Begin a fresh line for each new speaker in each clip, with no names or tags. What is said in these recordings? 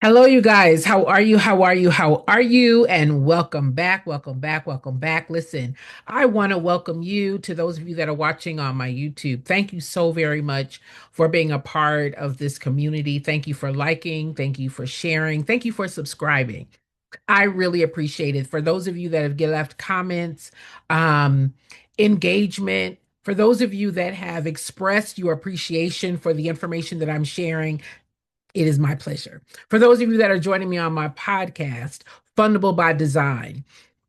Hello, you guys. How are you? How are you? How are you? And welcome back. Welcome back. Welcome back. Listen, I want to welcome you to those of you that are watching on my YouTube. Thank you so very much for being a part of this community. Thank you for liking. Thank you for sharing. Thank you for subscribing. I really appreciate it. For those of you that have left comments, um, engagement, for those of you that have expressed your appreciation for the information that I'm sharing, it is my pleasure. For those of you that are joining me on my podcast, Fundable by Design,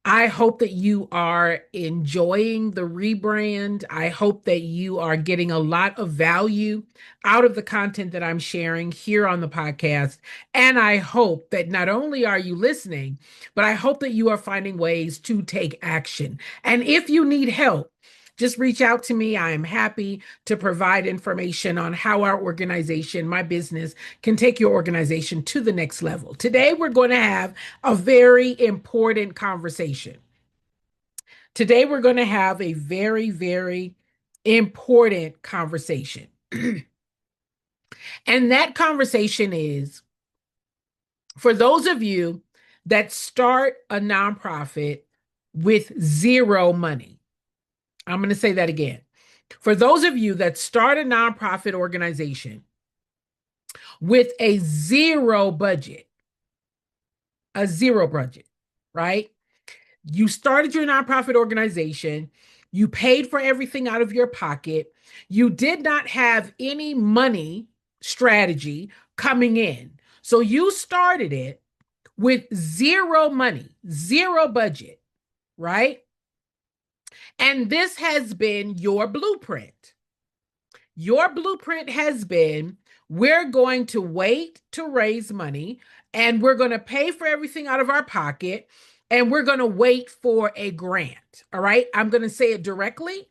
I hope that you are enjoying the rebrand. I hope that you are getting a lot of value out of the content that I'm sharing here on the podcast. And I hope that not only are you listening, but I hope that you are finding ways to take action. And if you need help, just reach out to me. I am happy to provide information on how our organization, my business, can take your organization to the next level. Today, we're going to have a very important conversation. Today, we're going to have a very, very important conversation. And that conversation is for those of you that start a nonprofit with zero money. I'm going to say that again. For those of you that start a nonprofit organization with a zero budget, right? You started your nonprofit organization, you paid for everything out of your pocket, you did not have any money strategy coming in. So you started it with zero money, zero budget, right? And this has been your blueprint. Your blueprint has been we're going to wait to raise money and we're going to pay for everything out of our pocket and we're going to wait for a grant. All right. I'm going to say it directly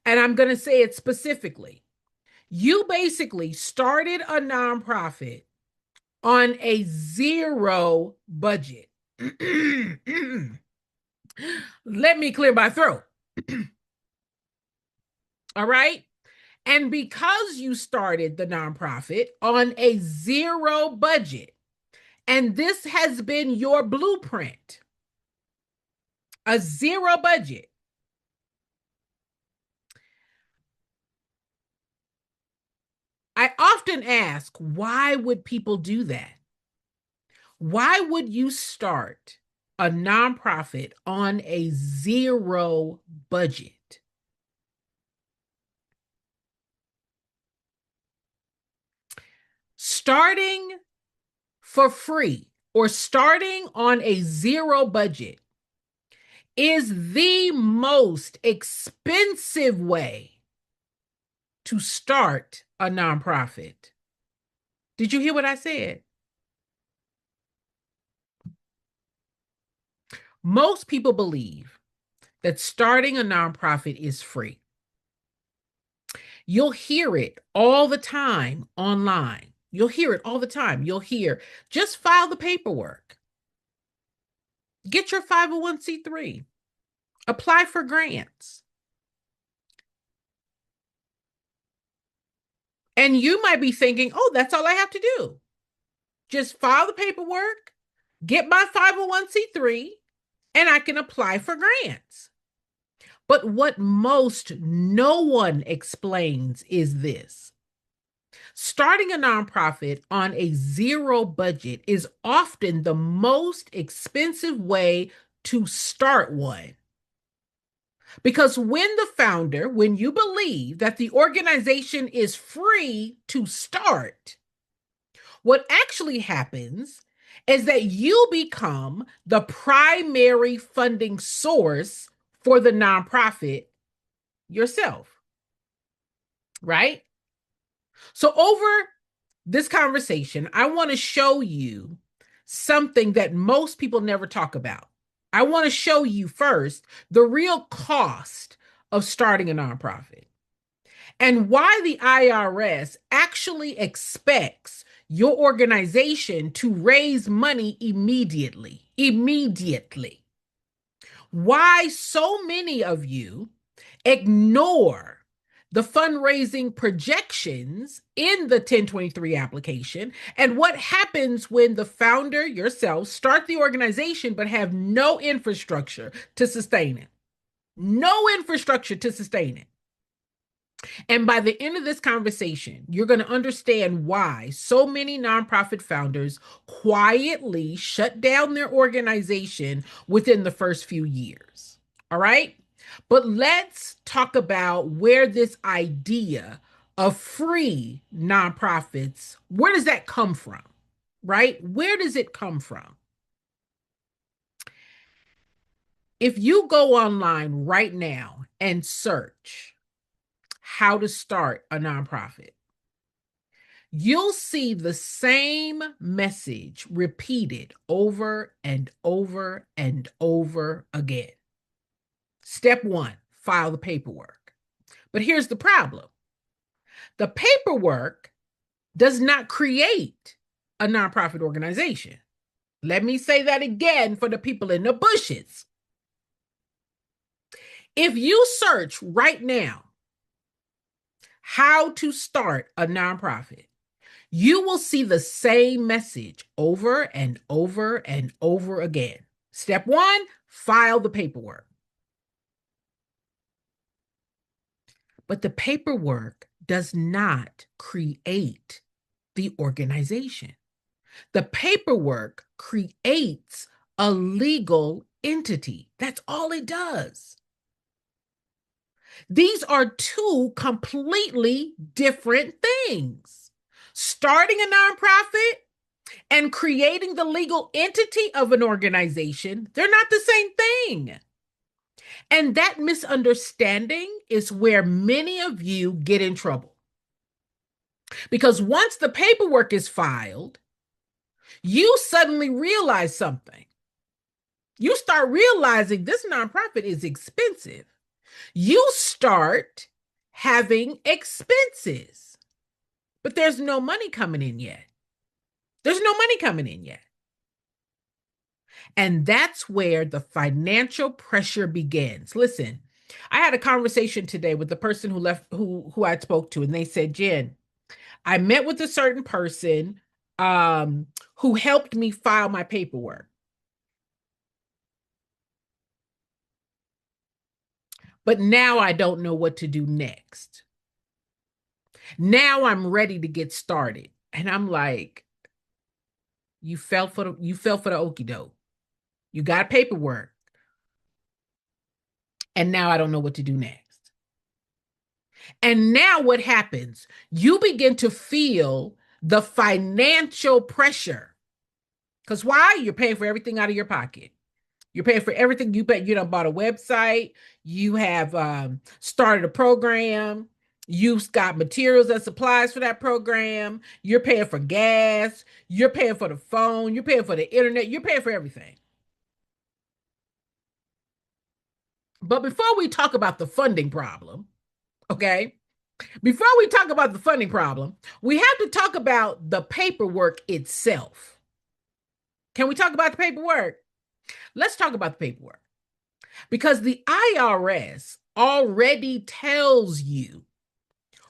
and I'm going to say it specifically. You basically started a nonprofit on a zero budget. Let me clear my throat. All right. And because you started the nonprofit on a zero budget, and this has been your blueprint, a zero budget, I often ask, why would people do that? Why would you start a nonprofit on a zero budget? Starting for free or starting on a zero budget is the most expensive way to start a nonprofit. Did you hear what I said? Most people believe that starting a nonprofit is free. You'll hear it all the time online. You'll hear it all the time. You'll hear, just file the paperwork, get your 501c3, apply for grants. And you might be thinking, oh, that's all I have to do. Just file the paperwork, get my 501c3, and I can apply for grants. But what no one explains is this. Starting a nonprofit on a zero budget is often the most expensive way to start one. Because when you believe that the organization is free to start, what actually happens is that you become the primary funding source for the nonprofit yourself, right? So, over this conversation, I want to show you something that most people never talk about. I want to show you first the real cost of starting a nonprofit and why the IRS actually expects your organization to raise money immediately. Immediately. Why so many of you ignore the fundraising projections in the 1023 application, and what happens when the founder yourself start the organization but have no infrastructure to sustain it. No infrastructure to sustain it. And by the end of this conversation, you're going to understand why so many nonprofit founders quietly shut down their organization within the first few years. All right? But let's talk about where this idea of free nonprofits, where does that come from? Right? Where does it come from? If you go online right now and search how to start a nonprofit, you'll see the same message repeated over and over and over again. Step one, file the paperwork. But here's the problem. The paperwork does not create a nonprofit organization. Let me say that again for the people in the bushes. If you search right now, how to start a nonprofit, you will see the same message over and over and over again. Step one, file the paperwork. But the paperwork does not create the organization. The paperwork creates a legal entity. That's all it does. These are two completely different things. Starting a nonprofit and creating the legal entity of an organization, they're not the same thing. And that misunderstanding is where many of you get in trouble. Because once the paperwork is filed, you suddenly realize something. You start realizing this nonprofit is expensive. You start having expenses, but there's no money coming in yet. There's no money coming in yet. And that's where the financial pressure begins. Listen, I had a conversation today with the person who I spoke to, and they said, Jen, I met with a certain person who helped me file my paperwork. But now I don't know what to do next. Now I'm ready to get started. And I'm like, you fell for the okie doke. You got paperwork. And now I don't know what to do next. And now what happens? You begin to feel the financial pressure. Because why? You're paying for everything out of your pocket. You're paying for everything. You done bought a website. You have started a program. You've got materials and supplies for that program. You're paying for gas. You're paying for the phone. You're paying for the internet. You're paying for everything. But before we talk about the funding problem, okay, before we talk about the funding problem, we have to talk about the paperwork itself. Can we talk about the paperwork? Let's talk about the paperwork. Because the IRS already tells you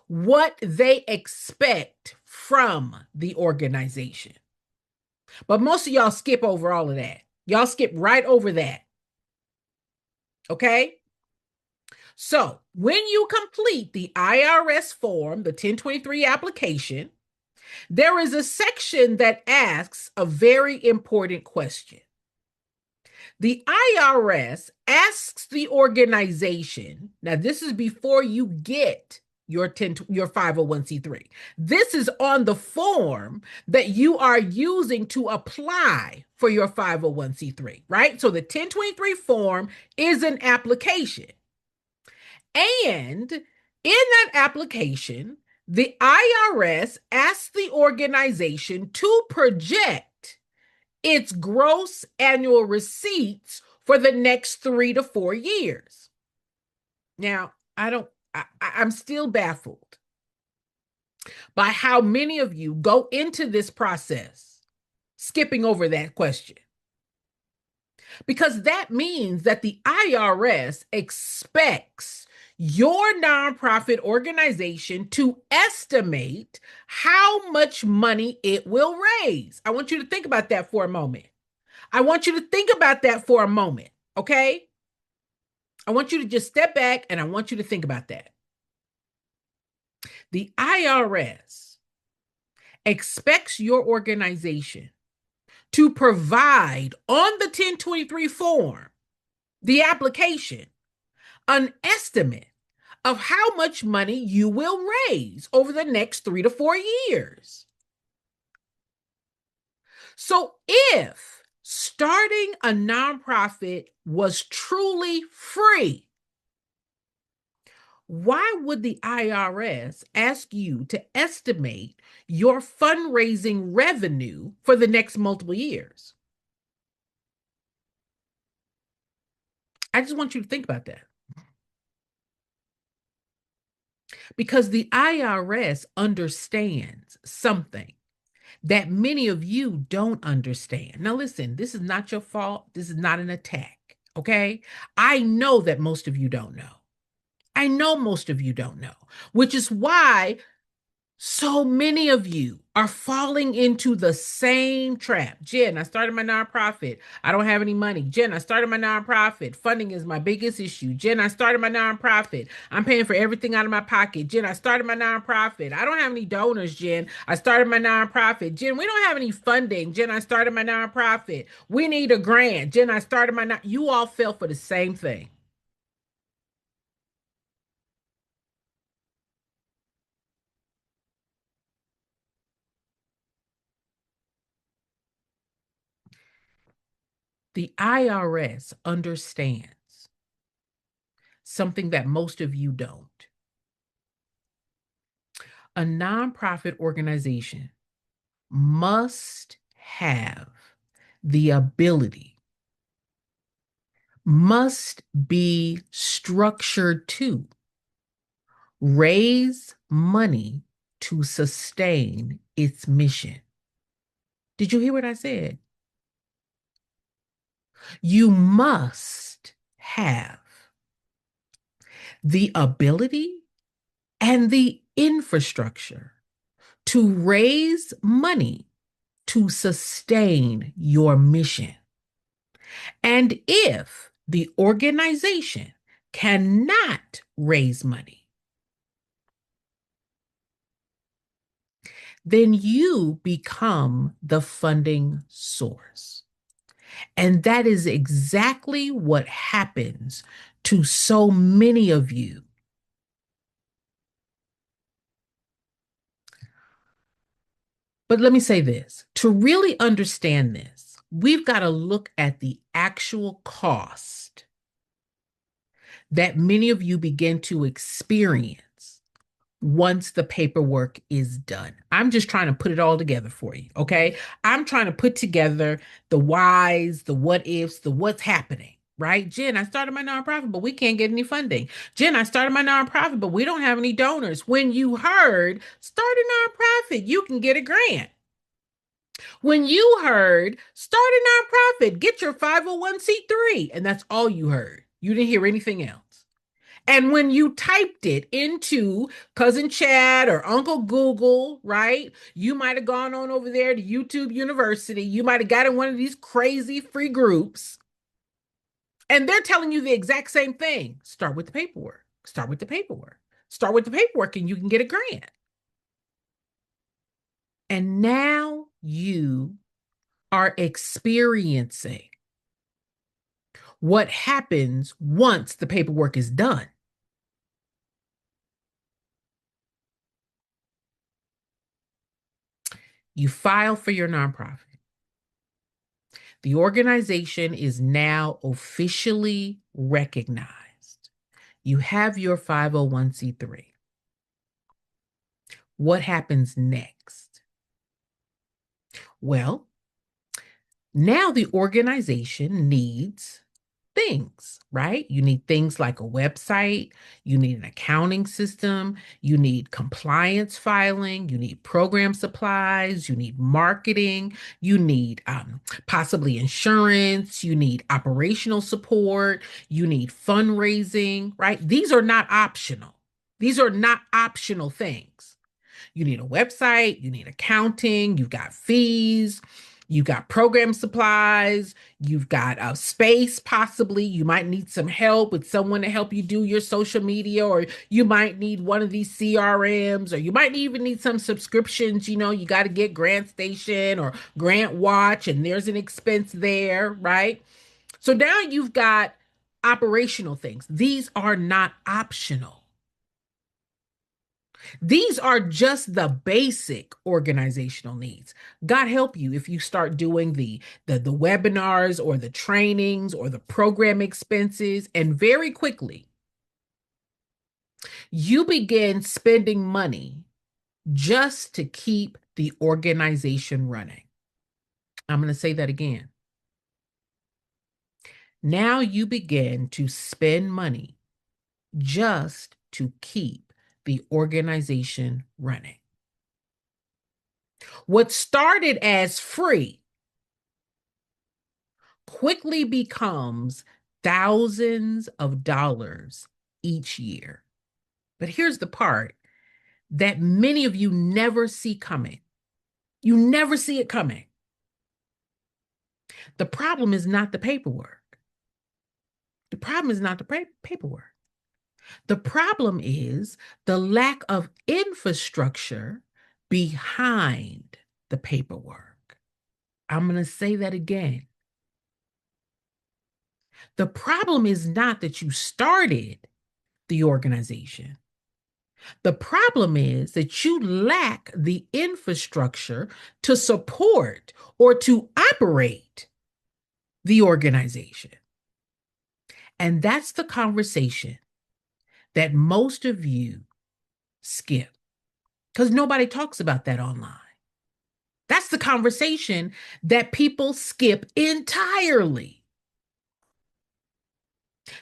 what they expect from the organization. But most of y'all skip over all of that. Y'all skip right over that. Okay? So when you complete the IRS form, the 1023 application, there is a section that asks a very important question. The IRS asks the organization, now this is before you get your 501c3. This is on the form that you are using to apply for your 501c3, right? So the 1023 form is an application. And in that application, the IRS asks the organization to project its gross annual receipts for the next 3 to 4 years. Now, I'm still baffled by how many of you go into this process skipping over that question. Because that means that the IRS expects your nonprofit organization to estimate how much money it will raise. I want you to think about that for a moment. I want you to think about that for a moment, okay? I want you to just step back and I want you to think about that. The IRS expects your organization to provide on the 1023 form, the application, an estimate of how much money you will raise over the next 3 to 4 years. So if starting a nonprofit was truly free, why would the IRS ask you to estimate your fundraising revenue for the next multiple years? I just want you to think about that. Because the IRS understands something that many of you don't understand. Now, listen, this is not your fault. This is not an attack, okay? I know that most of you don't know. I know most of you don't know, which is why so many of you are falling into the same trap. Jen, I started my nonprofit. I don't have any money. Jen, I started my nonprofit. Funding is my biggest issue. Jen, I started my nonprofit. I'm paying for everything out of my pocket. Jen, I started my nonprofit. I don't have any donors, Jen. I started my nonprofit. Jen, we don't have any funding. Jen, I started my nonprofit. We need a grant. Jen, I started my You all fell for the same thing. The IRS understands something that most of you don't. A nonprofit organization must have the ability, must be structured to raise money to sustain its mission. Did you hear what I said? You must have the ability and the infrastructure to raise money to sustain your mission. And if the organization cannot raise money, then you become the funding source. And that is exactly what happens to so many of you. But let me say this, to really understand this, we've got to look at the actual cost that many of you begin to experience once the paperwork is done. I'm just trying to put it all together for you, okay? I'm trying to put together the whys, the what ifs, the what's happening. Right? Jen, I started my nonprofit, but we can't get any funding. Jen, I started my nonprofit, but we don't have any donors. When you heard, start a nonprofit, you can get a grant. When you heard, start a nonprofit, get your 501c3, and that's all you heard. You didn't hear anything else. And when you typed it into Cousin Chad or Uncle Google, right? You might have gone on over there to YouTube University. You might have got in one of these crazy free groups. And they're telling you the exact same thing. Start with the paperwork. Start with the paperwork. Start with the paperwork and you can get a grant. And now you are experiencing what happens once the paperwork is done. You file for your nonprofit. The organization is now officially recognized. You have your 501c3. What happens next? Well, now the organization needs things, right? You need things like a website, you need an accounting system, you need compliance filing, you need program supplies, you need marketing, you need possibly insurance, you need operational support, you need fundraising, right? These are not optional. These are not optional things. You need a website, you need accounting, you've got fees, you've got program supplies, you've got a space, possibly. You might need some help with someone to help you do your social media, or you might need one of these CRMs, or you might even need some subscriptions. You got to get Grant Station or Grant Watch, and there's an expense there, right? So now you've got operational things. These are not optional. These are just the basic organizational needs. God help you if you start doing the webinars or the trainings or the program expenses, and very quickly you begin spending money just to keep the organization running. I'm going to say that again. Now you begin to spend money just to keep the organization running. What started as free quickly becomes thousands of dollars each year. But here's the part that many of you never see coming. You never see it coming. The problem is not the paperwork. The problem is not the paperwork. The problem is the lack of infrastructure behind the paperwork. I'm going to say that again. The problem is not that you started the organization. The problem is that you lack the infrastructure to support or to operate the organization. And that's the conversation that most of you skip, because nobody talks about that online. That's the conversation that people skip entirely.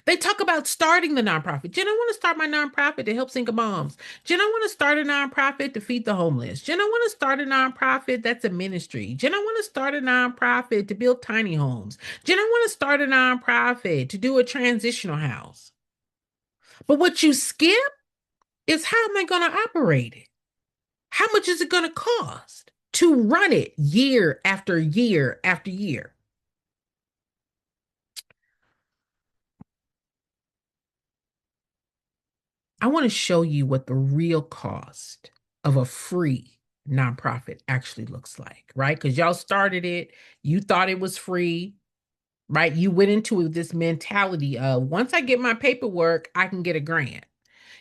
They talk about starting the nonprofit. Jen, I want to start my nonprofit to help single moms. Jen, I want to start a nonprofit to feed the homeless. Jen, I want to start a nonprofit that's a ministry. Jen, I want to start a nonprofit to build tiny homes. Jen, I want to start a nonprofit to do a transitional house. But what you skip is, how am I going to operate it? How much is it going to cost to run it year after year after year? I want to show you what the real cost of a free nonprofit actually looks like, right? Because y'all started it, you thought it was free, right? You went into this mentality of, once I get my paperwork, I can get a grant.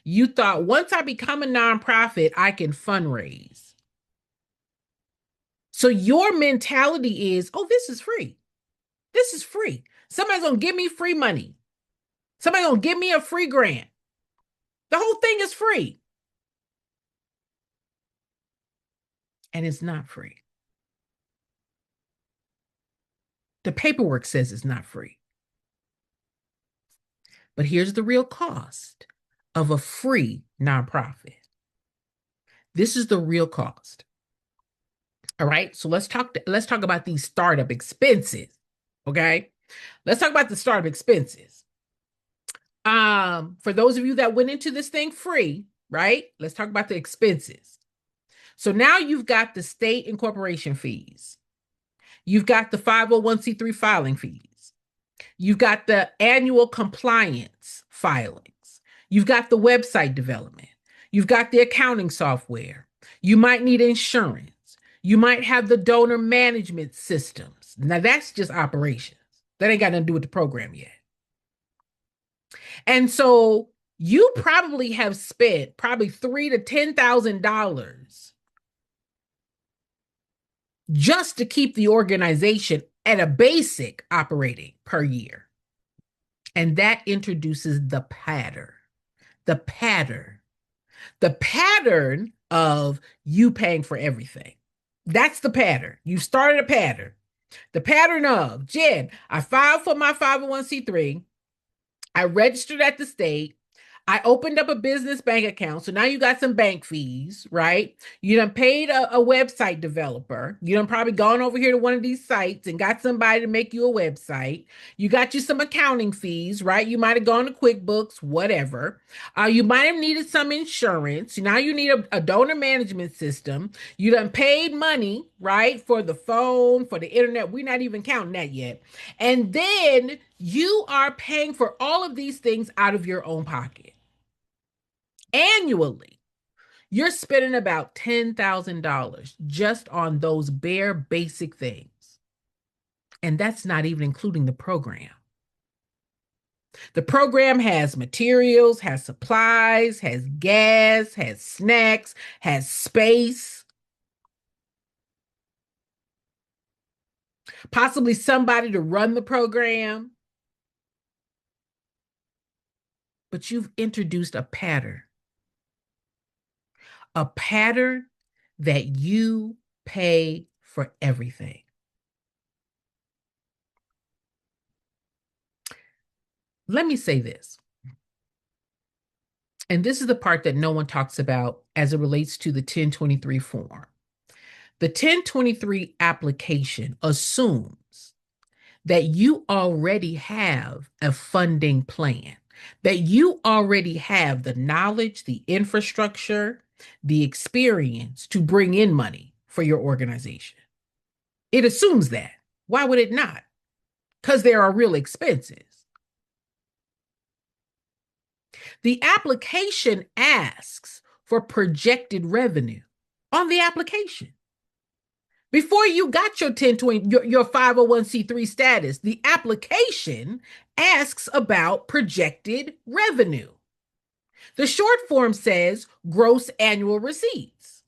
You thought, once I become a nonprofit, I can fundraise. So your mentality is, oh, this is free. This is free. Somebody's going to give me free money. Somebody's going to give me a free grant. The whole thing is free. And it's not free. The paperwork says it's not free. But here's the real cost of a free nonprofit. This is the real cost. All right. So let's talk about these startup expenses. Okay. Let's talk about the startup expenses. For those of you that went into this thing free, right? Let's talk about the expenses. So now you've got the state and corporation fees. You've got the 501c3 filing fees. You've got the annual compliance filings. You've got the website development. You've got the accounting software. You might need insurance. You might have the donor management systems. Now that's just operations. That ain't got nothing to do with the program yet. And so you probably have spent probably $3,000 to $10,000 just to keep the organization at a basic operating per year. And that introduces the pattern. The pattern. The pattern of you paying for everything. That's the pattern. You started a pattern. The pattern of, Jen, I filed for my 501c3. I registered at the state. I opened up a business bank account. So now you got some bank fees, right? You done paid a website developer. You done probably gone over here to one of these sites and got somebody to make you a website. You got you some accounting fees, right? You might have gone to QuickBooks, whatever. You might have needed some insurance. Now you need a donor management system. You done paid money, right? For the phone, for the internet. We're not even counting that yet. And then you are paying for all of these things out of your own pocket. Annually, you're spending about $10,000 just on those bare basic things. And that's not even including the program. The program has materials, has supplies, has gas, has snacks, has space, possibly somebody to run the program. But you've introduced a pattern that you pay for everything. Let me say this, and this is the part that no one talks about as it relates to the 1023 form. The 1023 application assumes that you already have a funding plan, that you already have the knowledge, the infrastructure, the experience to bring in money for your organization. It assumes that. Why would it not? Because there are real expenses. The application asks for projected revenue on the application. Before you got your 1020, your 501c3 status, the application asks about projected revenue. The short form says gross annual receipts.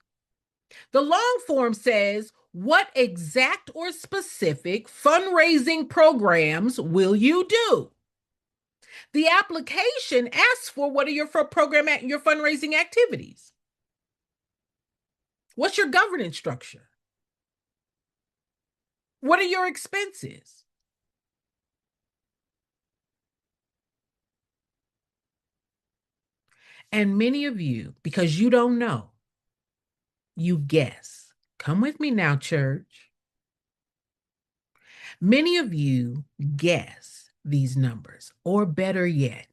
The long form says what exact or specific fundraising programs will you do? The application asks for what are your your fundraising activities? What's your governance structure? What are your expenses? And many of you, because you don't know, you guess. Come with me now, church. Many of you guess these numbers, or better yet,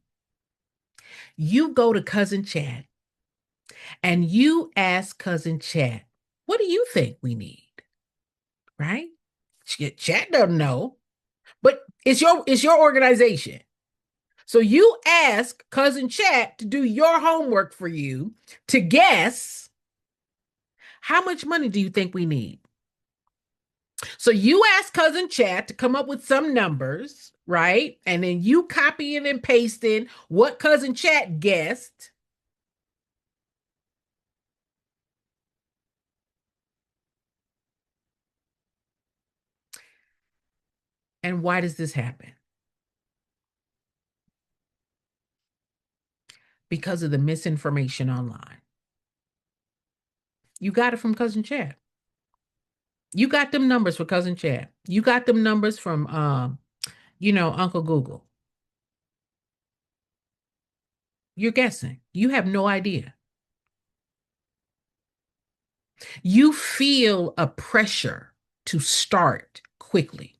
you go to Cousin Chat and you ask Cousin Chat, what do you think we need? Right? Chat doesn't know, but it's your organization. So you ask Cousin Chat to do your homework for you to guess how much money do you think we need? So you ask Cousin Chat to come up with some numbers, right? And then you copy in and paste in what Cousin Chat guessed. And why does this happen? Because of the misinformation online. You got it from Cousin Chat. You got them numbers for Cousin Chat. You got them numbers from Uncle Google. You're guessing. You have no idea. You feel a pressure to start quickly.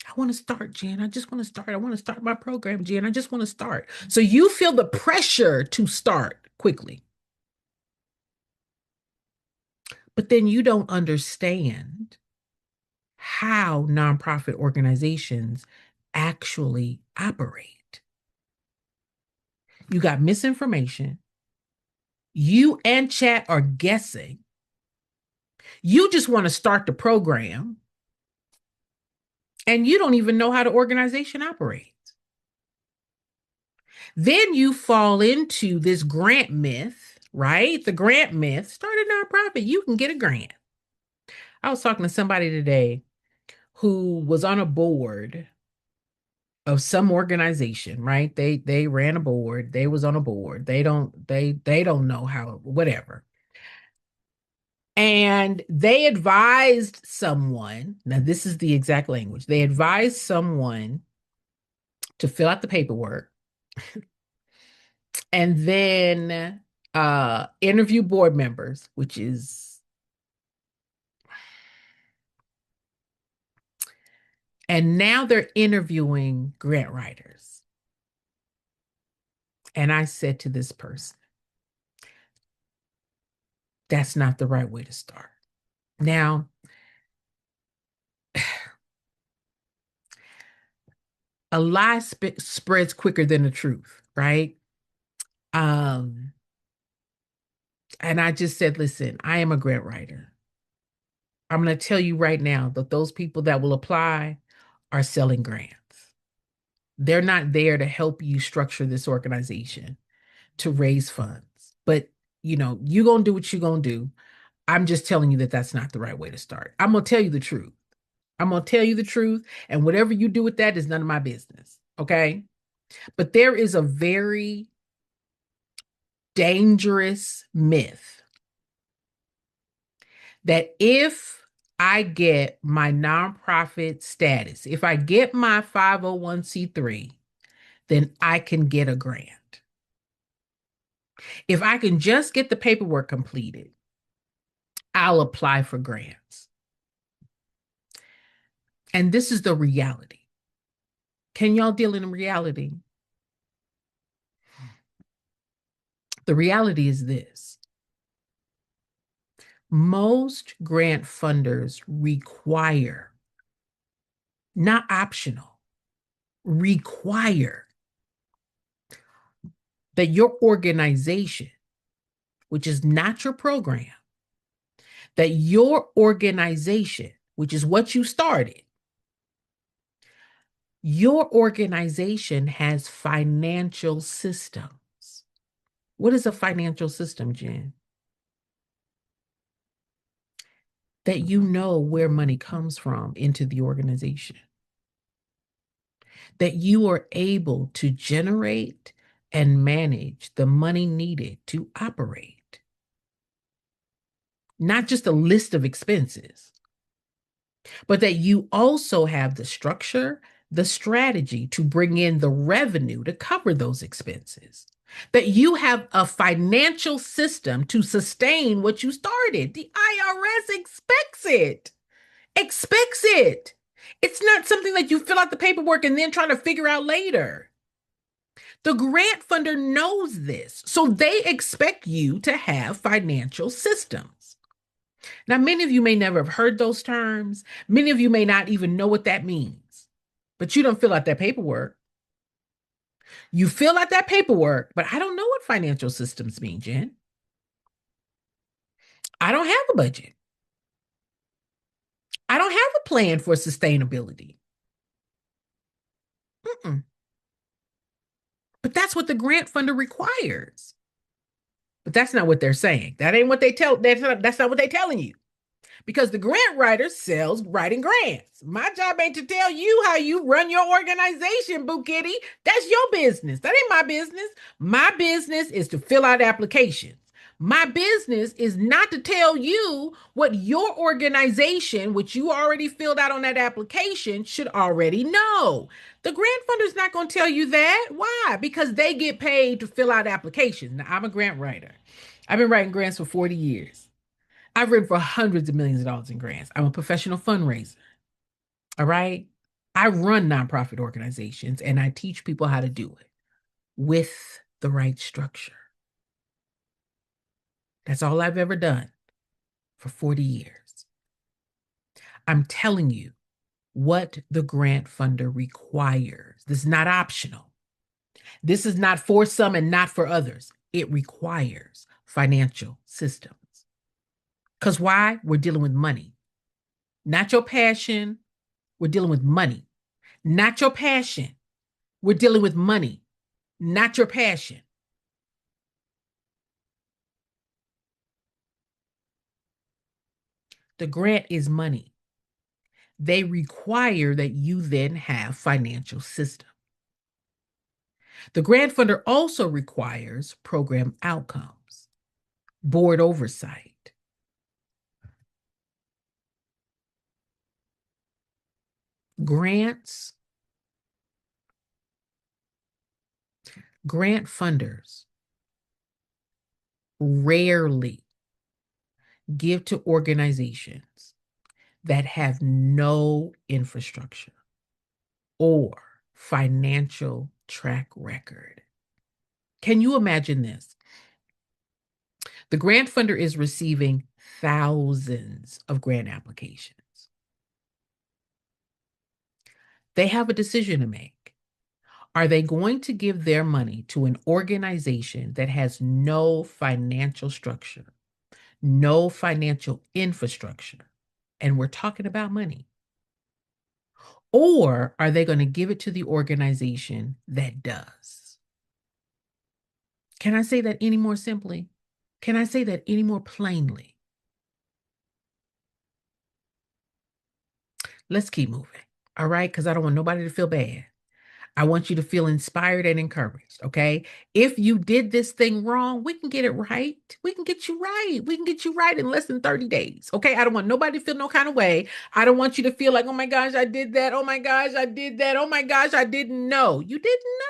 I want to start, Jen. I just want to start. I want to start my program, Jen. I just want to start. So you feel the pressure to start quickly. But then you don't understand how nonprofit organizations actually operate. You got misinformation. You and Chat are guessing. You just want to start the program, and you don't even know how the organization operates. Then you fall into this grant myth, right? The grant myth, start a nonprofit, you can get a grant. I was talking to somebody today who was on a board of some organization, right? They ran a board, they was on a board. They don't know how, whatever. And they advised someone, now this is the exact language. They advised someone to fill out the paperwork And then interview board members, which is, and now they're interviewing grant writers. And I said to this person, that's not the right way to start. Now, a lie spreads quicker than the truth, right? Um, and I just said, listen, I am a grant writer. I'm going to tell you right now that those people that will apply are selling grants. They're not there to help you structure this organization to raise funds. But, you're going to do what you're going to do. I'm just telling you that that's not the right way to start. I'm going to tell you the truth. I'm going to tell you the truth. And whatever you do with that is none of my business. Okay. But there is a very dangerous myth that if I get my nonprofit status, if I get my 501c3, then I can get a grant. If I can just get the paperwork completed, I'll apply for grants. And this is the reality. Can y'all deal in reality? The reality is this. Most grant funders require, not optional, require that your organization, which is not your program, that your organization, which is what you started, your organization has financial systems. What is a financial system, Jen? That you know where money comes from into the organization. That you are able to generate and manage the money needed to operate. Not just a list of expenses, but that you also have the structure, the strategy to bring in the revenue to cover those expenses. That you have a financial system to sustain what you started. The IRS expects it. Expects it. It's not something that you fill out the paperwork and then try to figure out later. The grant funder knows this, so they expect you to have financial systems. Now, many of you may never have heard those terms. Many of you may not even know what that means, but you don't fill out that paperwork. You fill out that paperwork, but I don't know what financial systems mean, Jen. I don't have a budget. I don't have a plan for sustainability. Mm-mm. But that's what the grant funder requires. But that's not what they're saying. That ain't what they tell. That's not what they're telling you. Because the grant writer sells writing grants. My job ain't to tell you how you run your organization, Boo Kitty. That's your business. That ain't my business. My business is to fill out applications. My business is not to tell you what your organization, which you already filled out on that application, should already know. The grant funder's not going to tell you that. Why? Because they get paid to fill out applications. Now, I'm a grant writer. I've been writing grants for 40 years. I've written for hundreds of millions of dollars in grants. I'm a professional fundraiser. All right. I run nonprofit organizations and I teach people how to do it with the right structure. That's all I've ever done for 40 years. I'm telling you what the grant funder requires. This is not optional. This is not for some and not for others. It requires financial systems. Because why? We're dealing with money, not your passion. We're dealing with money, not your passion. We're dealing with money, not your passion. The grant is money. They require that you then have financial system. The grant funder also requires program outcomes, board oversight. Grants Grant funders rarely give to organizations that have no infrastructure or financial track record. Can you imagine this? The grant funder is receiving thousands of grant applications. They have a decision to make. Are they going to give their money to an organization that has no financial structure, no financial infrastructure? And we're talking about money. Or are they going to give it to the organization that does? Can I say that any more simply? Can I say that any more plainly? Let's keep moving. All right. Because I don't want nobody to feel bad. I want you to feel inspired and encouraged. Okay. If you did this thing wrong, we can get it right. We can get you right. We can get you right in less than 30 days. Okay. I don't want nobody to feel no kind of way. I don't want you to feel like, oh my gosh, I did that. Oh my gosh, I did that. Oh my gosh, I didn't know. You didn't know.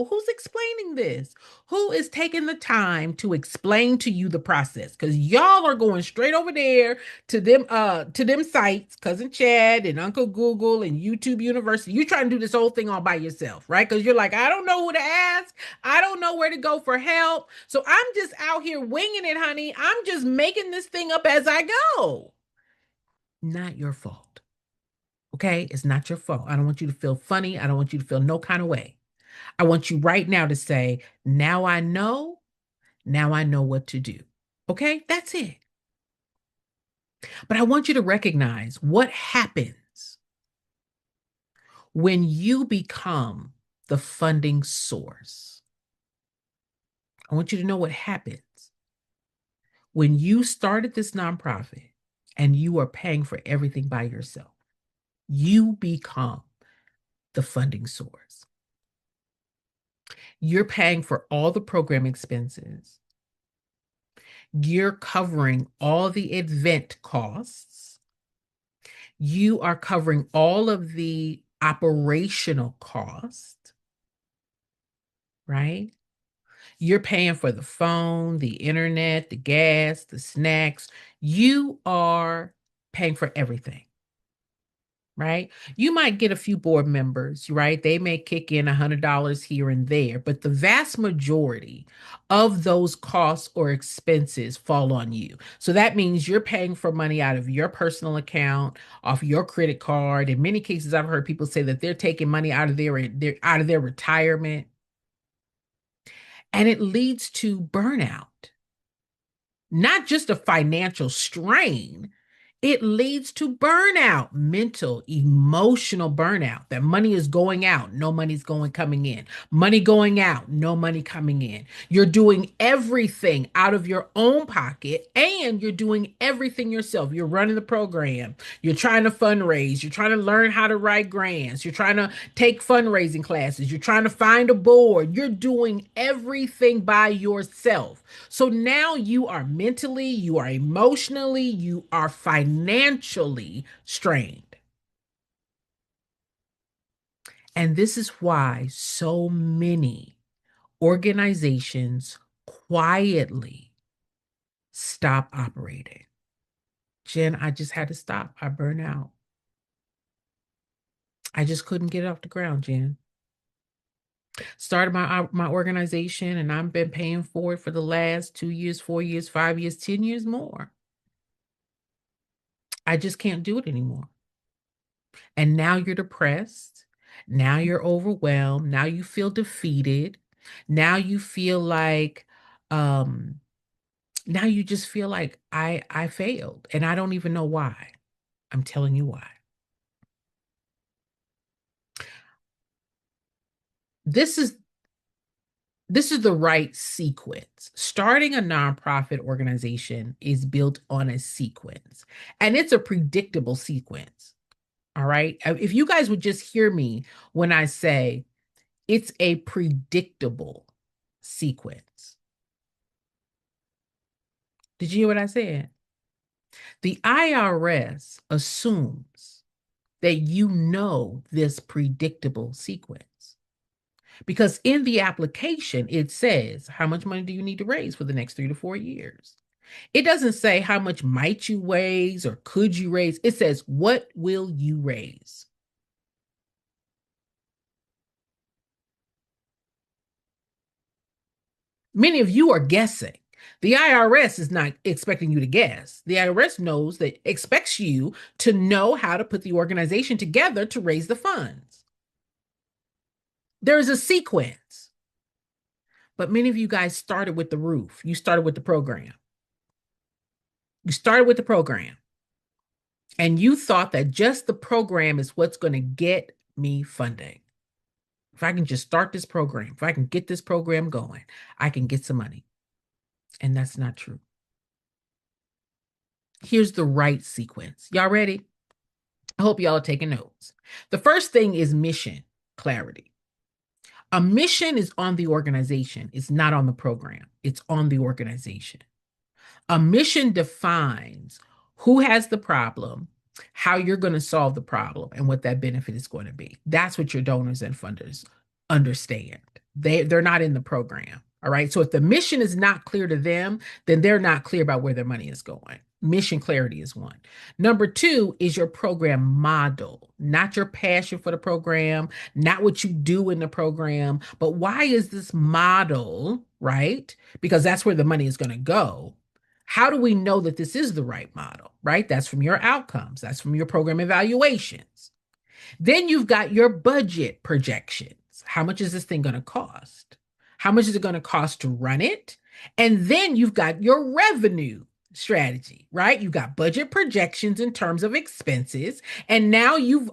Who's explaining this? Who is taking the time to explain to you the process? Because y'all are going straight over there to them sites, Cousin Chad and Uncle Google and YouTube University. You trying to do this whole thing all by yourself, right? Because you're like, I don't know who to ask. I don't know where to go for help. So I'm just out here winging it, honey. I'm just making this thing up as I go. Not your fault. Okay? It's not your fault. I don't want you to feel funny. I don't want you to feel no kind of way. I want you right now to say, now I know. Now I know what to do. Okay? That's it. But I want you to recognize what happens when you become the funding source. I want you to know what happens when you started this nonprofit and you are paying for everything by yourself. You become the funding source. You're paying for all the program expenses. You're covering all the event costs. You are covering all of the operational costs, right? You're paying for the phone, the internet, the gas, the snacks. You are paying for everything, right? You might get a few board members, right? They may kick in $100 here and there, but the vast majority of those costs or expenses fall on you. So that means you're paying for money out of your personal account, off your credit card. In many cases, I've heard people say that they're taking money out of their retirement, and it leads to burnout, not just a financial strain. It leads to burnout, mental, emotional burnout. That money is going out, no money's coming in. Money going out, no money coming in. You're doing everything out of your own pocket and you're doing everything yourself. You're running the program. You're trying to fundraise. You're trying to learn how to write grants. You're trying to take fundraising classes. You're trying to find a board. You're doing everything by yourself. So now you are mentally, you are emotionally, you are financially strained. And this is why so many organizations quietly stop operating. Jen, I just had to stop. I burned out. I just couldn't get it off the ground, Jen. Started my organization and I've been paying for it for the last 2 years, 4 years, 5 years, 10 years more. I just can't do it anymore. And now you're depressed. Now you're overwhelmed. Now you feel defeated. Now you feel like, um, now you just feel like I failed and I don't even know why. I'm telling you why. This is this is the right sequence. Starting a nonprofit organization is built on a sequence, and it's a predictable sequence. All right. If you guys would just hear me when I say it's a predictable sequence. Did you hear what I said? The IRS assumes that you know this predictable sequence. Because in the application, it says, how much money do you need to raise for the next 3 to 4 years? It doesn't say how much might you raise or could you raise. It says, what will you raise? Many of you are guessing. The IRS is not expecting you to guess. The IRS knows that expects you to know how to put the organization together to raise the funds. There is a sequence. But many of you guys started with the roof. You started with the program. You started with the program. And you thought that just the program is what's going to get me funding. If I can just start this program, if I can get this program going, I can get some money. And that's not true. Here's the right sequence. Y'all ready? I hope y'all are taking notes. The first thing is mission clarity. A mission is on the organization. It's not on the program. It's on the organization. A mission defines who has the problem, how you're going to solve the problem, and what that benefit is going to be. That's what your donors and funders understand. They're not in the program. All right. So if the mission is not clear to them, then they're not clear about where their money is going. Mission clarity is one. Number two is your program model, not your passion for the program, not what you do in the program, but why is this model, right? Because that's where the money is going to go. How do we know that this is the right model, right? That's from your outcomes. That's from your program evaluations. Then you've got your budget projections. How much is this thing going to cost? How much is it going to cost to run it? And then you've got your revenue strategy, right? You've got budget projections in terms of expenses. And now you've,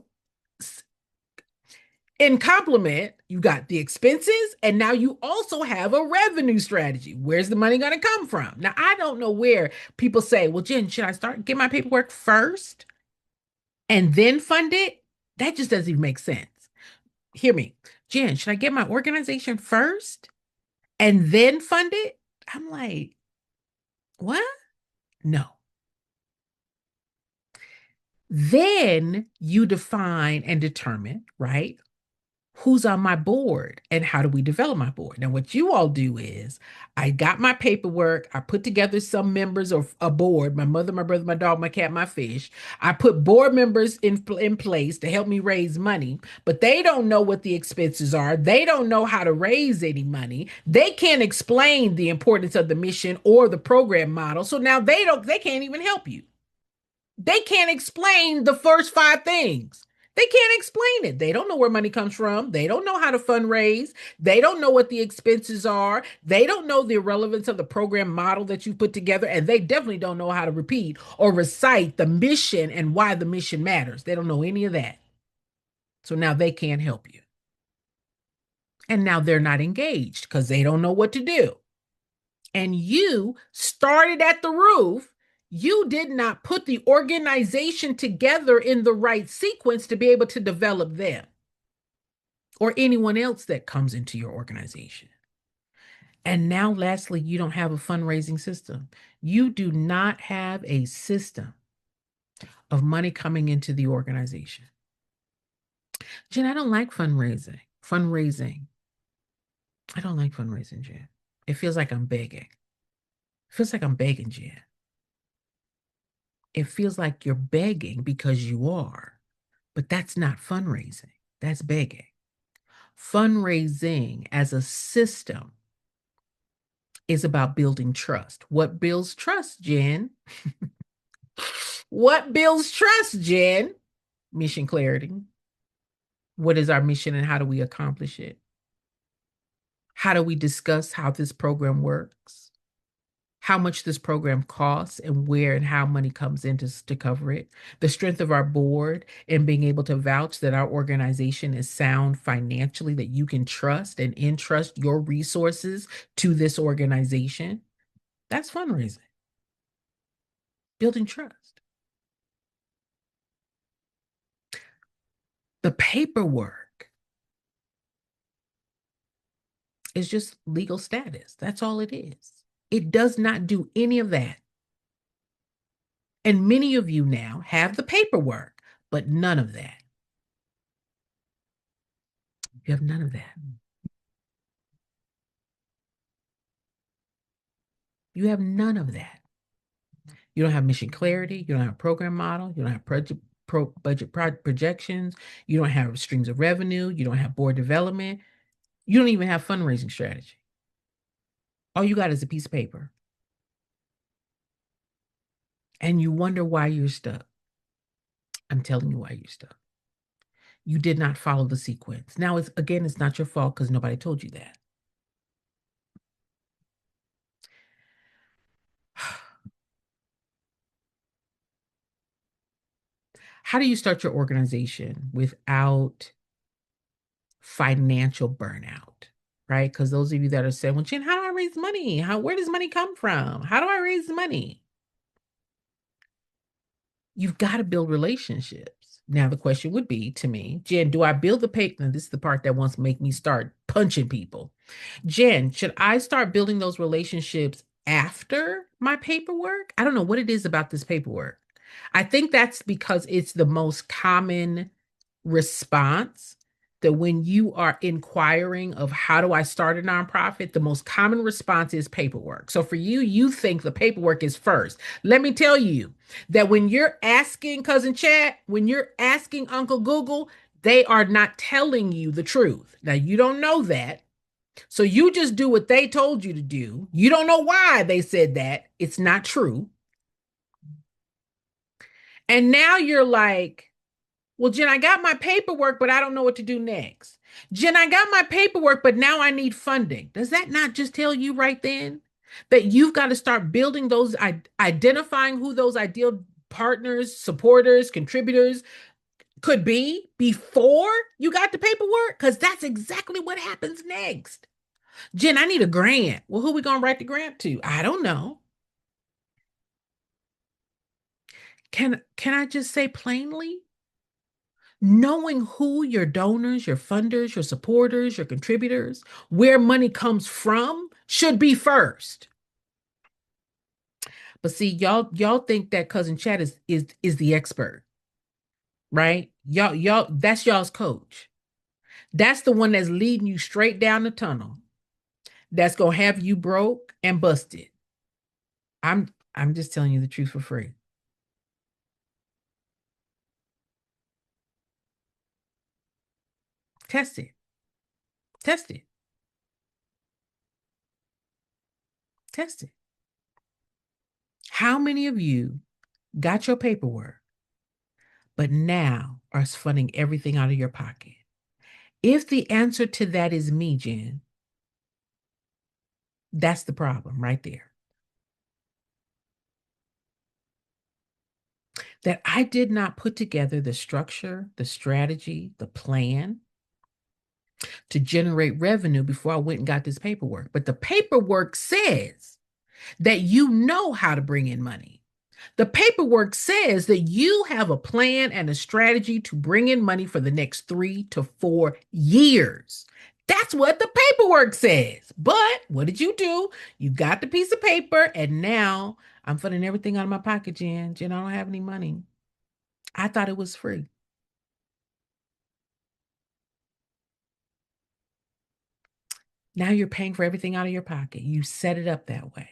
in complement, you got the expenses, and now you also have a revenue strategy. Where's the money going to come from? Now, I don't know where people say, well, Jen, should I start get my paperwork first and then fund it? That just doesn't even make sense. Hear me. Jen, should I get my organization first and then fund it? I'm like, what? No. Then you define and determine, right? Who's on my board and how do we develop my board? Now, what you all do is I got my paperwork, I put together some members of a board, my mother, my brother, my dog, my cat, my fish. I put board members in place to help me raise money, but they don't know what the expenses are. They don't know how to raise any money. They can't explain the importance of the mission or the program model. So now they can't even help you. They can't explain the first five things. They can't explain it. They don't know where money comes from. They don't know how to fundraise. They don't know what the expenses are. They don't know the relevance of the program model that you put together. And they definitely don't know how to repeat or recite the mission and why the mission matters. They don't know any of that. So now they can't help you. And now they're not engaged because they don't know what to do. And you started at the roof. You did not put the organization together in the right sequence to be able to develop them or anyone else that comes into your organization. And now, lastly, you don't have a fundraising system. You do not have a system of money coming into the organization. Jen, I don't like fundraising. Fundraising. I don't like fundraising, Jen. It feels like I'm begging. It feels like I'm begging, Jen. It feels like you're begging because you are, but that's not fundraising. That's begging. Fundraising as a system is about building trust. What builds trust, Jen? What builds trust, Jen? Mission clarity. What is our mission and how do we accomplish it? How do we discuss how this program works? How much this program costs and where and how money comes in to cover it, the strength of our board and being able to vouch that our organization is sound financially, that you can trust and entrust your resources to this organization. That's fundraising, building trust. The paperwork is just legal status. That's all it is. It does not do any of that. And many of you now have the paperwork, but none of that. You have none of that. You have none of that. You don't have mission clarity. You don't have program model. You don't have projections. You don't have streams of revenue. You don't have board development. You don't even have fundraising strategy. All you got is a piece of paper. And you wonder why you're stuck. I'm telling you why you're stuck. You did not follow the sequence. Now, it's not your fault because nobody told you that. How do you start your organization without financial burnout? Right? Because those of you that are saying, well, Jen, how do I raise money? Where does money come from? How do I raise money? You've got to build relationships. Now, the question would be to me, Jen, do I build the paper? And this is the part that wants to make me start punching people. Jen, should I start building those relationships after my paperwork? I don't know what it is about this paperwork. I think that's because it's the most common response, that when you are inquiring of how do I start a nonprofit, the most common response is paperwork. So for you, you think the paperwork is first. Let me tell you that when you're asking Cousin Chat, when you're asking Uncle Google, they are not telling you the truth. Now, you don't know that. So you just do what they told you to do. You don't know why they said that. It's not true. And now you're like, well, Jen, I got my paperwork, but I don't know what to do next. Jen, I got my paperwork, but now I need funding. Does that not just tell you right then that you've got to start building those, identifying who those ideal partners, supporters, contributors could be before you got the paperwork? Because that's exactly what happens next. Jen, I need a grant. Well, who are we going to write the grant to? I don't know. Can I just say plainly? Knowing who your donors, your funders, your supporters, your contributors, where money comes from should be first. But see, y'all think that cousin Chad is the expert, right? Y'all that's y'all's coach. That's the one that's leading you straight down the tunnel. That's gonna have you broke and busted. I'm just telling you the truth for free. Test it. Test it. Test it. How many of you got your paperwork, but now are funding everything out of your pocket? If the answer to that is me, Jen, that's the problem right there. That I did not put together the structure, the strategy, the plan to generate revenue before I went and got this paperwork. But the paperwork says that you know how to bring in money. The paperwork says that you have a plan and a strategy to bring in money for the next 3 to 4 years. That's what the paperwork says. But what did you do? You got the piece of paper, and now I'm funding everything out of my pocket, Jen. Jen, I don't have any money. I thought it was free. Now you're paying for everything out of your pocket. You set it up that way.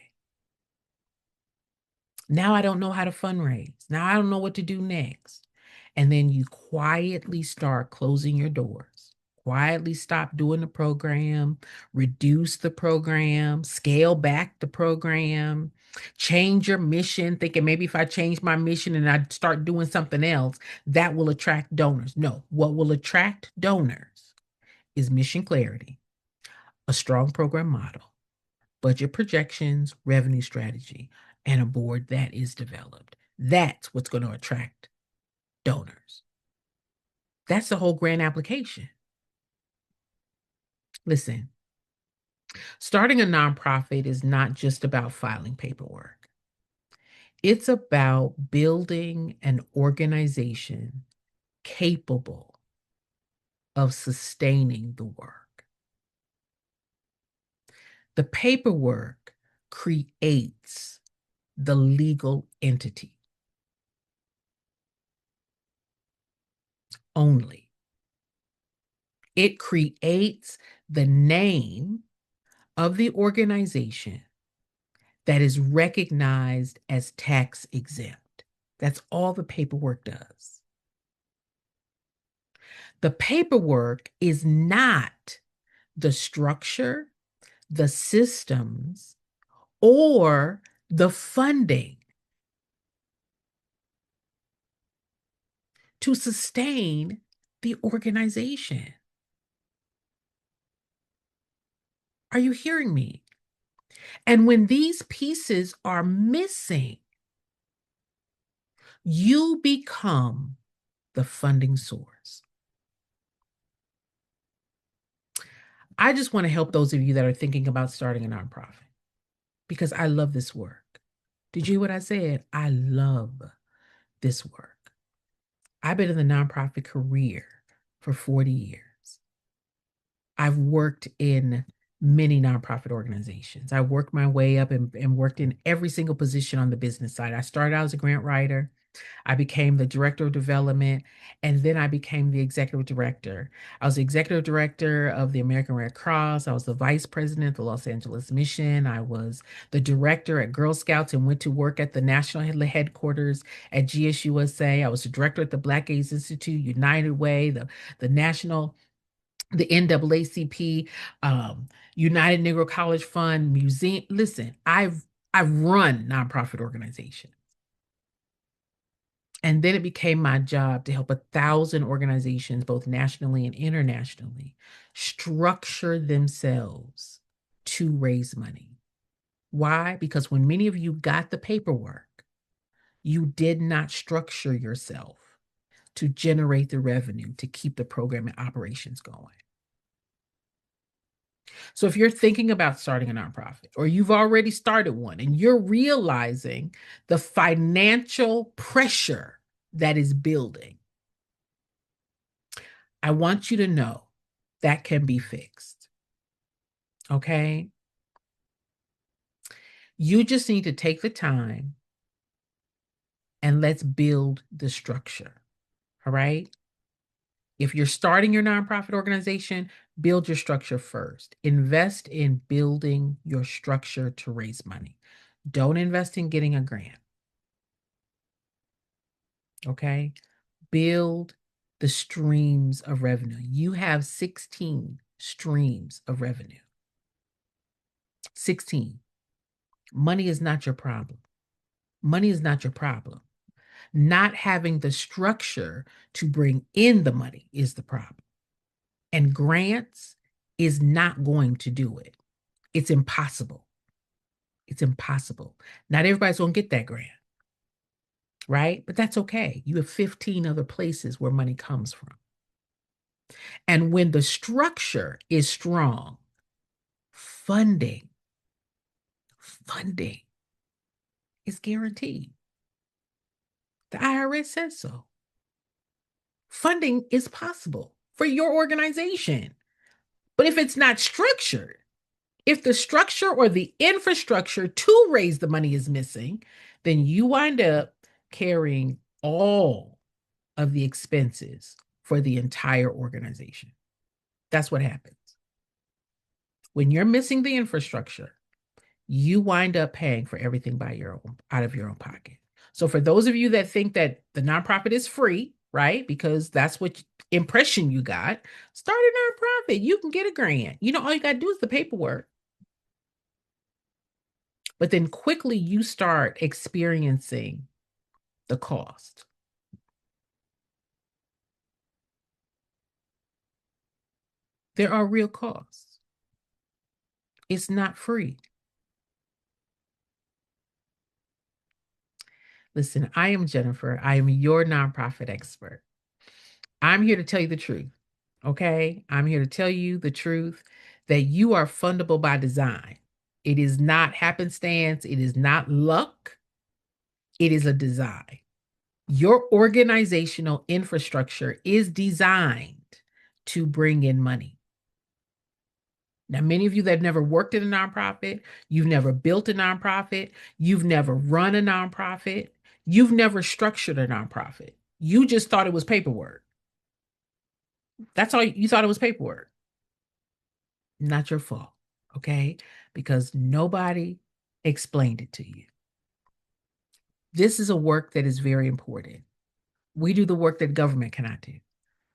Now I don't know how to fundraise. Now I don't know what to do next. And then you quietly start closing your doors. Quietly stop doing the program, reduce the program, scale back the program, change your mission, thinking maybe if I change my mission and I start doing something else, that will attract donors. No, what will attract donors is mission clarity, a strong program model, budget projections, revenue strategy, and a board that is developed. That's what's going to attract donors. That's the whole grant application. Listen, starting a nonprofit is not just about filing paperwork. It's about building an organization capable of sustaining the work. The paperwork creates the legal entity only. It creates the name of the organization that is recognized as tax exempt. That's all the paperwork does. The paperwork is not the structure, the systems, or the funding to sustain the organization. Are you hearing me? And when these pieces are missing, you become the funding source. I just want to help those of you that are thinking about starting a nonprofit because I love this work. Did you hear what I said? I love this work. I've been in the nonprofit career for 40 years. I've worked in many nonprofit organizations. I worked my way up and worked in every single position on the business side. I started out as a grant writer. I became the director of development, and then I became the executive director. I was the executive director of the American Red Cross. I was the vice president of the Los Angeles Mission. I was the director at Girl Scouts and went to work at the national headquarters at GSUSA. I was the director at the Black AIDS Institute, United Way, the NAACP, United Negro College Fund, Museum. Listen, I've run nonprofit organizations. And then it became my job to help 1,000 organizations, both nationally and internationally, structure themselves to raise money. Why? Because when many of you got the paperwork, you did not structure yourself to generate the revenue to keep the program and operations going. So if you're thinking about starting a nonprofit or you've already started one and you're realizing the financial pressure that is building, I want you to know that can be fixed. Okay? You just need to take the time and let's build the structure. All right? If you're starting your nonprofit organization, build your structure first. Invest in building your structure to raise money. Don't invest in getting a grant. Okay? Build the streams of revenue. You have 16 streams of revenue. 16. Money is not your problem. Money is not your problem. Not having the structure to bring in the money is the problem. And grants is not going to do it. It's impossible. It's impossible. Not everybody's going to get that grant, right? But that's okay. You have 15 other places where money comes from. And when the structure is strong, funding is guaranteed. The IRS says so. Funding is possible for your organization. But if it's not structured, if the structure or the infrastructure to raise the money is missing, then you wind up carrying all of the expenses for the entire organization. That's what happens. When you're missing the infrastructure, you wind up paying for everything out of your own pocket. So for those of you that think that the nonprofit is free, right? Because that's what impression you got, start a nonprofit. You can get a grant. All you got to do is the paperwork. But then quickly you start experiencing the cost. There are real costs. It's not free. Listen, I am Jennifer. I am your nonprofit expert. I'm here to tell you the truth. Okay? I'm here to tell you the truth that you are fundable by design. It is not happenstance. It is not luck. It is a design. Your organizational infrastructure is designed to bring in money. Now, many of you that have never worked in a nonprofit, you've never built a nonprofit, you've never run a nonprofit, you've never structured a nonprofit. You just thought it was paperwork. That's all you thought it was paperwork. Not your fault, okay? Because nobody explained it to you. This is a work that is very important. We do the work that government cannot do.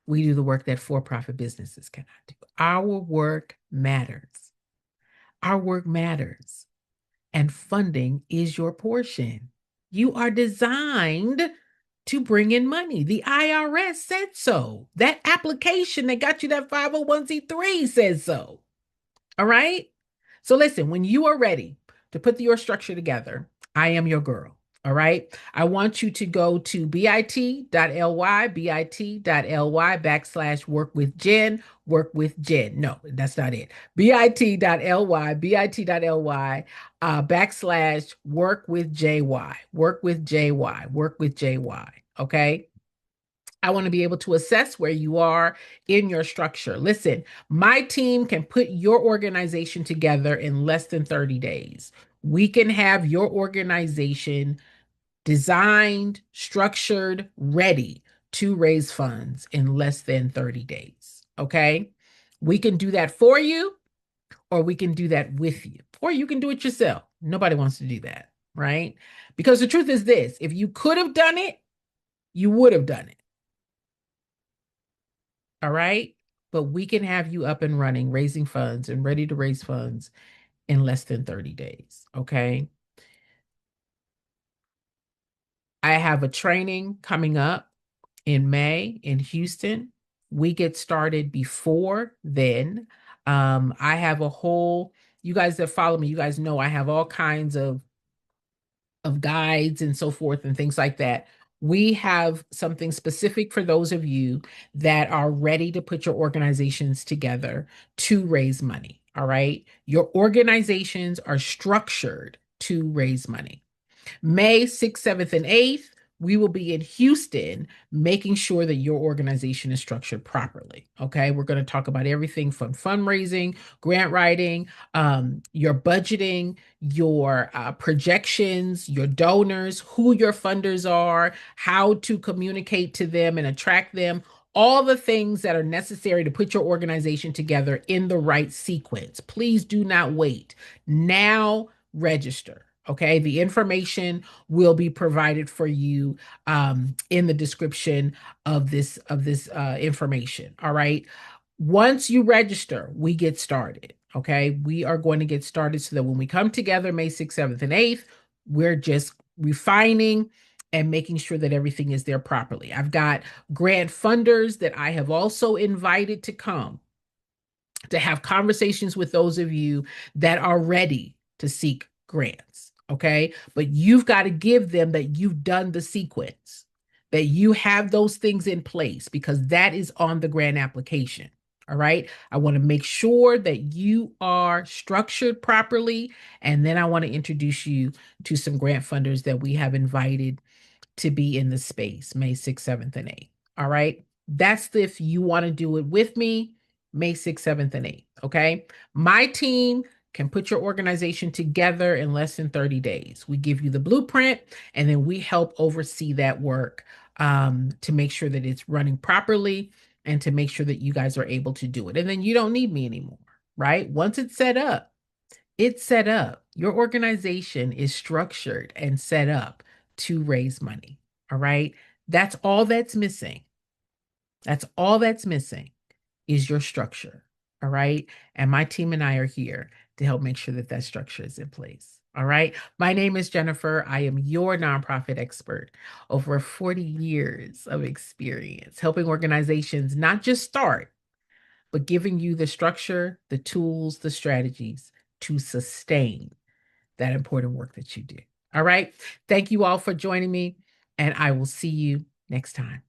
We do the work that for-profit businesses cannot do. Our work matters. Our work matters. And funding is your portion. You are designed to bring in money. The IRS said so. That application that got you that 501c3 says so. All right? So listen, when you are ready to put your structure together, I am your girl. All right. I want you to go to bit.ly backslash work with Jen. No, that's not it. bit.ly backslash work with JY. Okay. I want to be able to assess where you are in your structure. Listen, my team can put your organization together in less than 30 days. We can have your organization designed, structured, ready to raise funds in less than 30 days. Okay. We can do that for you, or we can do that with you, or you can do it yourself. Nobody wants to do that, right? Because the truth is this: if you could have done it, you would have done it. All right. But we can have you up and running, raising funds and ready to raise funds in less than 30 days. Okay. I have a training coming up in May in Houston. We get started before then. I have a whole, you guys that follow me, you guys know I have all kinds of guides and so forth and things like that. We have something specific for those of you that are ready to put your organizations together to raise money. All right. Your organizations are structured to raise money. May 6th, 7th, and 8th, we will be in Houston making sure that your organization is structured properly. Okay. We're going to talk about everything from fundraising, grant writing, your budgeting, your projections, your donors, who your funders are, how to communicate to them and attract them. All the things that are necessary to put your organization together in the right sequence. Please do not wait. Now register. Okay, the information will be provided for you in the description of this information. All right. Once you register, we get started. Okay, we are going to get started so that when we come together May 6th, 7th, and 8th, we're just refining and making sure that everything is there properly. I've got grant funders that I have also invited to come to have conversations with those of you that are ready to seek grants. Okay. But you've got to give them that you've done the sequence, that you have those things in place, because that is on the grant application. All right. I want to make sure that you are structured properly. And then I want to introduce you to some grant funders that we have invited to be in the space May 6th, 7th, and 8th. All right. That's if you want to do it with me, May 6th, 7th, and 8th. Okay. My team can put your organization together in less than 30 days. We give you the blueprint, and then we help oversee that work to make sure that it's running properly and to make sure that you guys are able to do it. And then you don't need me anymore, right? Once it's set up, it's set up. Your organization is structured and set up to raise money. All right. That's all that's missing. That's all that's missing is your structure. All right. And my team and I are here to help make sure that that structure is in place. All right. My name is Jennifer. I am your nonprofit expert. Over 40 years of experience helping organizations not just start, but giving you the structure, the tools, the strategies to sustain that important work that you do. All right. Thank you all for joining me, and I will see you next time.